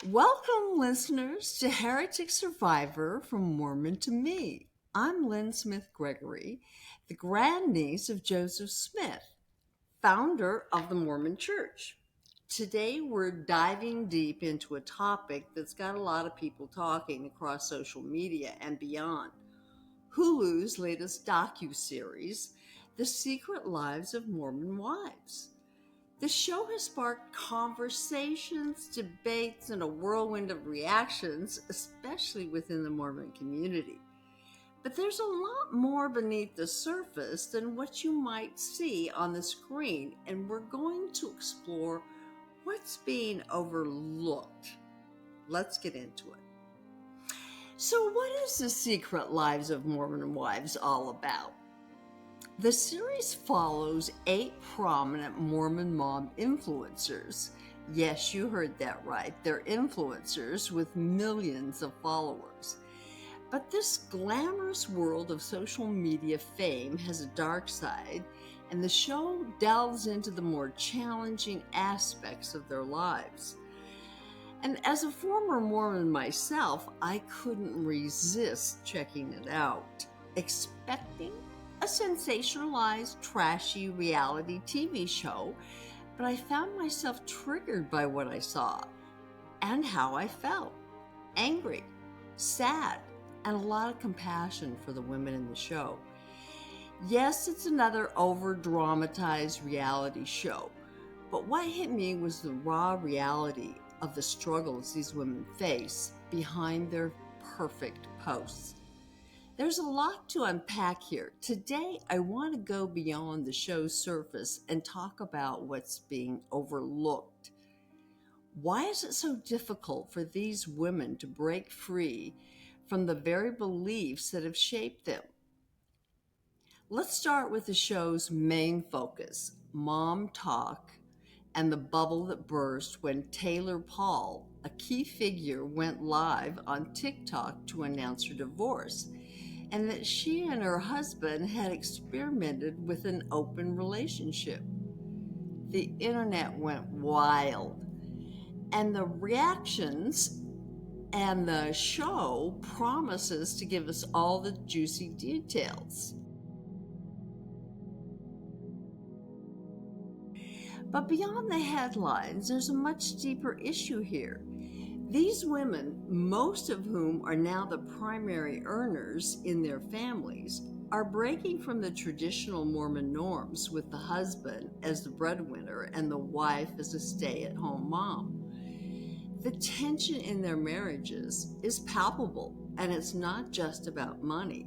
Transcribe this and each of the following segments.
Welcome, listeners, to Heretic Survivor from Mormon to Me. I'm Lynn Smith Gregory, the grandniece of Joseph Smith, founder of the Mormon Church. Today, we're diving deep into a topic that's got a lot of people talking across social media and beyond. Hulu's latest docu-series, The Secret Lives of Mormon Wives. The show has sparked conversations, debates, and a whirlwind of reactions, especially within the Mormon community. But there's a lot more beneath the surface than what you might see on the screen, and we're going to explore what's being overlooked. Let's get into it. So, what is The Secret Lives of Mormon Wives all about? The series follows 8 prominent Mormon mom influencers. Yes, you heard that right. They're influencers with millions of followers. But this glamorous world of social media fame has a dark side, and the show delves into the more challenging aspects of their lives. And as a former Mormon myself, I couldn't resist checking it out, expecting a sensationalized, trashy reality TV show, but I found myself triggered by what I saw and how I felt. Angry, sad, and a lot of compassion for the women in the show. Yes, it's another over-dramatized reality show, but what hit me was the raw reality of the struggles these women face behind their perfect posts. There's a lot to unpack here. Today, I want to go beyond the show's surface and talk about what's being overlooked. Why is it so difficult for these women to break free from the very beliefs that have shaped them? Let's start with the show's main focus, mom talk, and the bubble that burst when Taylor Paul, a key figure, went live on TikTok to announce her divorce, and that she and her husband had experimented with an open relationship. The internet went wild, and the reactions and the show promises to give us all the juicy details. But beyond the headlines, there's a much deeper issue here. These women, most of whom are now the primary earners in their families, are breaking from the traditional Mormon norms with the husband as the breadwinner and the wife as a stay-at-home mom. The tension in their marriages is palpable, and it's not just about money.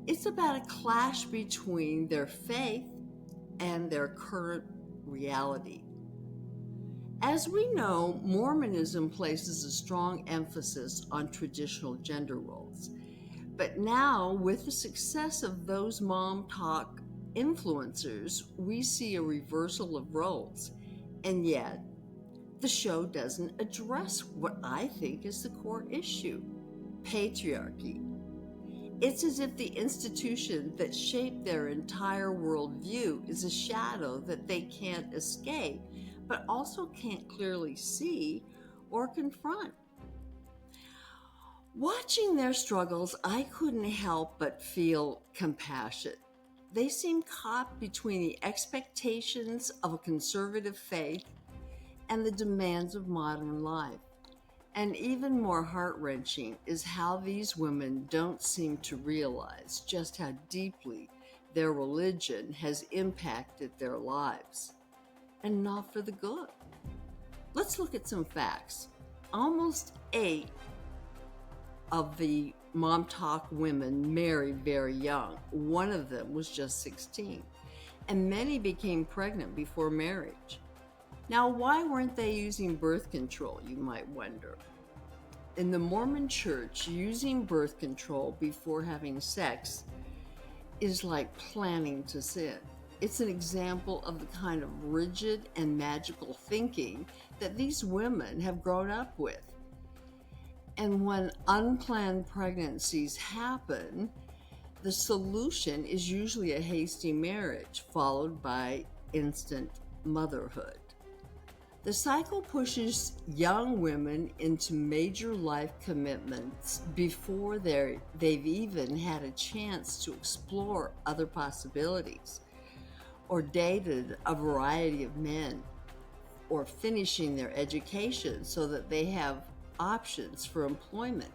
It's about a clash between their faith and their current reality. As we know, Mormonism places a strong emphasis on traditional gender roles. But now, with the success of those mom talk influencers, we see a reversal of roles. And yet, the show doesn't address what I think is the core issue: patriarchy. It's as if the institution that shaped their entire worldview is a shadow that they can't escape, but also can't clearly see or confront. Watching their struggles, I couldn't help but feel compassion. They seem caught between the expectations of a conservative faith and the demands of modern life. And even more heart-wrenching is how these women don't seem to realize just how deeply their religion has impacted their lives, and not for the good. Let's look at some facts. Almost 8 of the Mom Talk women married very young. One of them was just 16, and many became pregnant before marriage. Now, why weren't they using birth control, you might wonder? In the Mormon Church, using birth control before having sex is like planning to sin. It's an example of the kind of rigid and magical thinking that these women have grown up with. And when unplanned pregnancies happen, the solution is usually a hasty marriage followed by instant motherhood. The cycle pushes young women into major life commitments before they've even had a chance to explore other possibilities, or dated a variety of men, or finishing their education so that they have options for employment,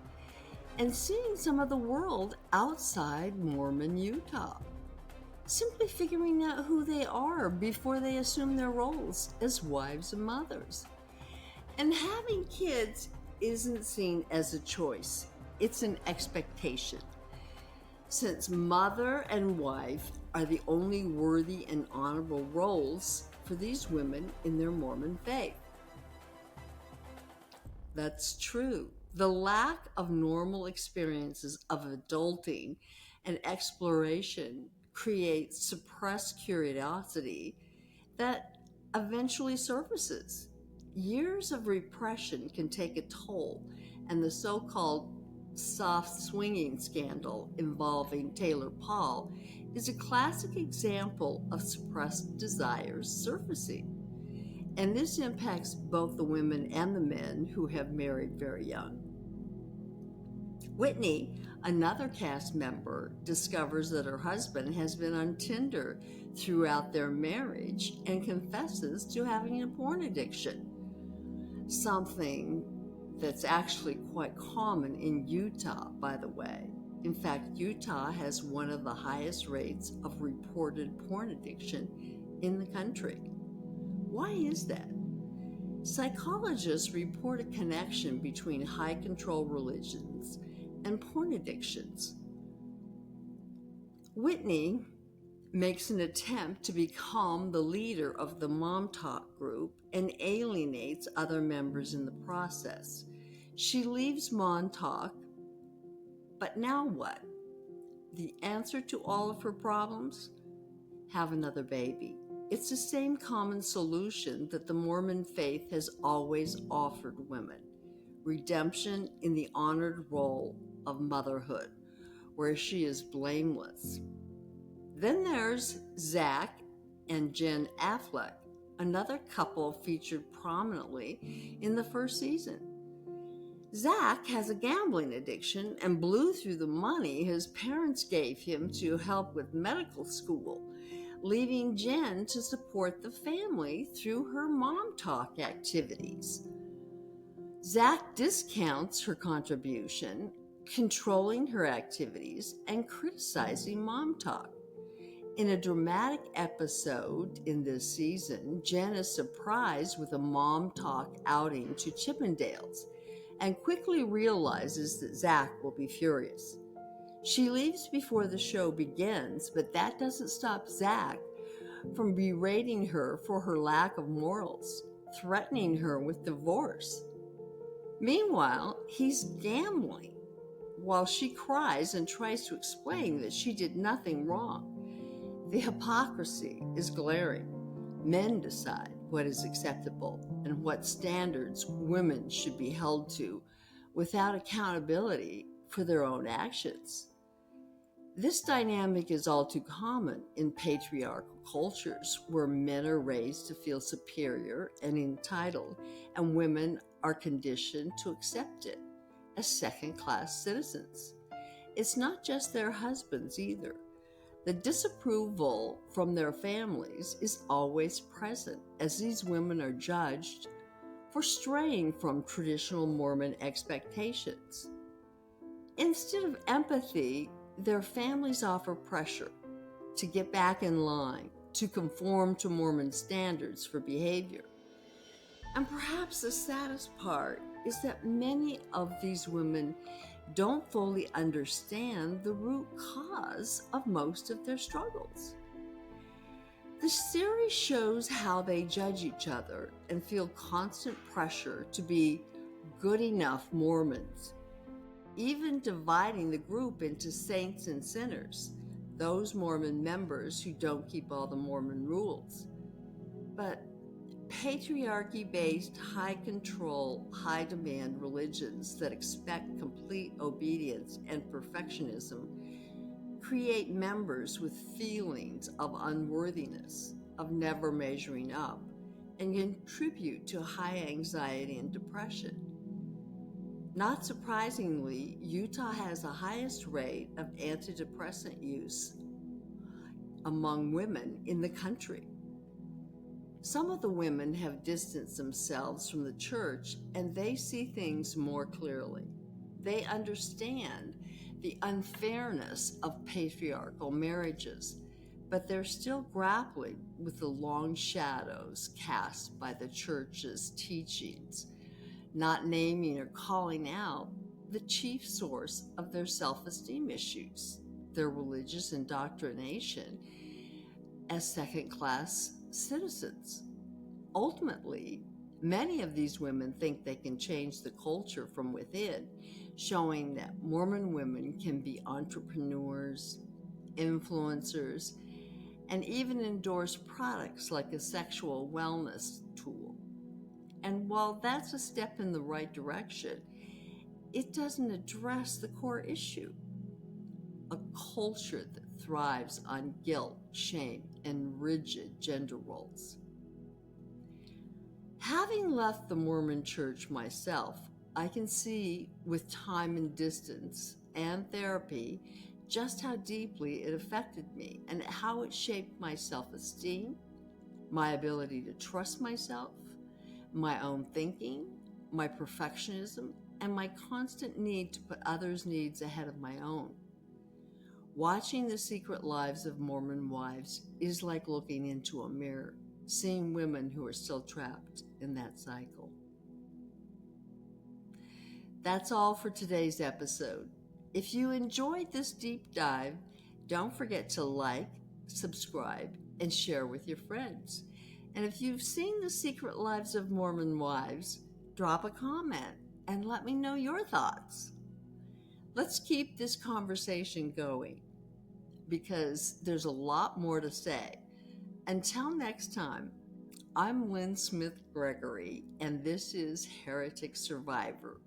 and seeing some of the world outside Mormon Utah. Simply figuring out who they are before they assume their roles as wives and mothers. And having kids isn't seen as a choice, it's an expectation. Since mother and wife are the only worthy and honorable roles for these women in their Mormon faith. That's true. The lack of normal experiences of adulting and exploration creates suppressed curiosity that eventually surfaces. Years of repression can take a toll, and the so called soft swinging scandal involving Taylor Paul is a classic example of suppressed desires surfacing. And this impacts both the women and the men who have married very young. Whitney, another cast member, discovers that her husband has been on Tinder throughout their marriage and confesses to having a porn addiction, something that's actually quite common in Utah, by the way. In fact, Utah has one of the highest rates of reported porn addiction in the country. Why is that? Psychologists report a connection between high control religions and porn addictions. Whitney makes an attempt to become the leader of the Mom Talk group and alienates other members in the process. She leaves Mom Talk, but now what? The answer to all of her problems? Have another baby. It's the same common solution that the Mormon faith has always offered women: redemption in the honored role of motherhood, where she is blameless. Then there's Zach and Jen Affleck, another couple featured prominently in the first season. Zach has a gambling addiction and blew through the money his parents gave him to help with medical school, leaving Jen to support the family through her Mom Talk activities. Zach discounts her contribution, controlling her activities, and criticizing Mom Talk. In a dramatic episode in this season, Jen is surprised with a Mom Talk outing to Chippendales and quickly realizes that Zach will be furious. She leaves before the show begins, but that doesn't stop Zach from berating her for her lack of morals, threatening her with divorce. Meanwhile, he's gambling while she cries and tries to explain that she did nothing wrong. The hypocrisy is glaring. Men decide what is acceptable and what standards women should be held to without accountability for their own actions. This dynamic is all too common in patriarchal cultures where men are raised to feel superior and entitled, and women are conditioned to accept it as second-class citizens. It's not just their husbands either. The disapproval from their families is always present, as these women are judged for straying from traditional Mormon expectations. Instead of empathy, their families offer pressure to get back in line, to conform to Mormon standards for behavior. And perhaps the saddest part is that many of these women don't fully understand the root cause of most of their struggles. The series shows how they judge each other and feel constant pressure to be good enough Mormons, even dividing the group into saints and sinners, those Mormon members who don't keep all the Mormon rules. But patriarchy-based, high-control, high-demand religions that expect complete obedience and perfectionism create members with feelings of unworthiness, of never measuring up, and contribute to high anxiety and depression. Not surprisingly, Utah has the highest rate of antidepressant use among women in the country. Some of the women have distanced themselves from the church and they see things more clearly. They understand the unfairness of patriarchal marriages, but they're still grappling with the long shadows cast by the church's teachings, not naming or calling out the chief source of their self-esteem issues, their religious indoctrination as second-class citizens. Ultimately, many of these women think they can change the culture from within, showing that Mormon women can be entrepreneurs, influencers, and even endorse products like a sexual wellness tool. And while that's a step in the right direction, it doesn't address the core issue: a culture that thrives on guilt, shame, and rigid gender roles. Having left the Mormon Church myself, I can see with time and distance and therapy just how deeply it affected me and how it shaped my self-esteem, my ability to trust myself, my own thinking, my perfectionism, and my constant need to put others' needs ahead of my own. Watching the secret lives of Mormon wives is like looking into a mirror, seeing women who are still trapped in that cycle. That's all for today's episode. If you enjoyed this deep dive, don't forget to like, subscribe, and share with your friends. And if you've seen The Secret Lives of Mormon Wives, drop a comment and let me know your thoughts. Let's keep this conversation going because there's a lot more to say. Until next time, I'm Lynn Smith Gregory, and this is Heretic Survivor,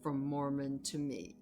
From Mormon to Me.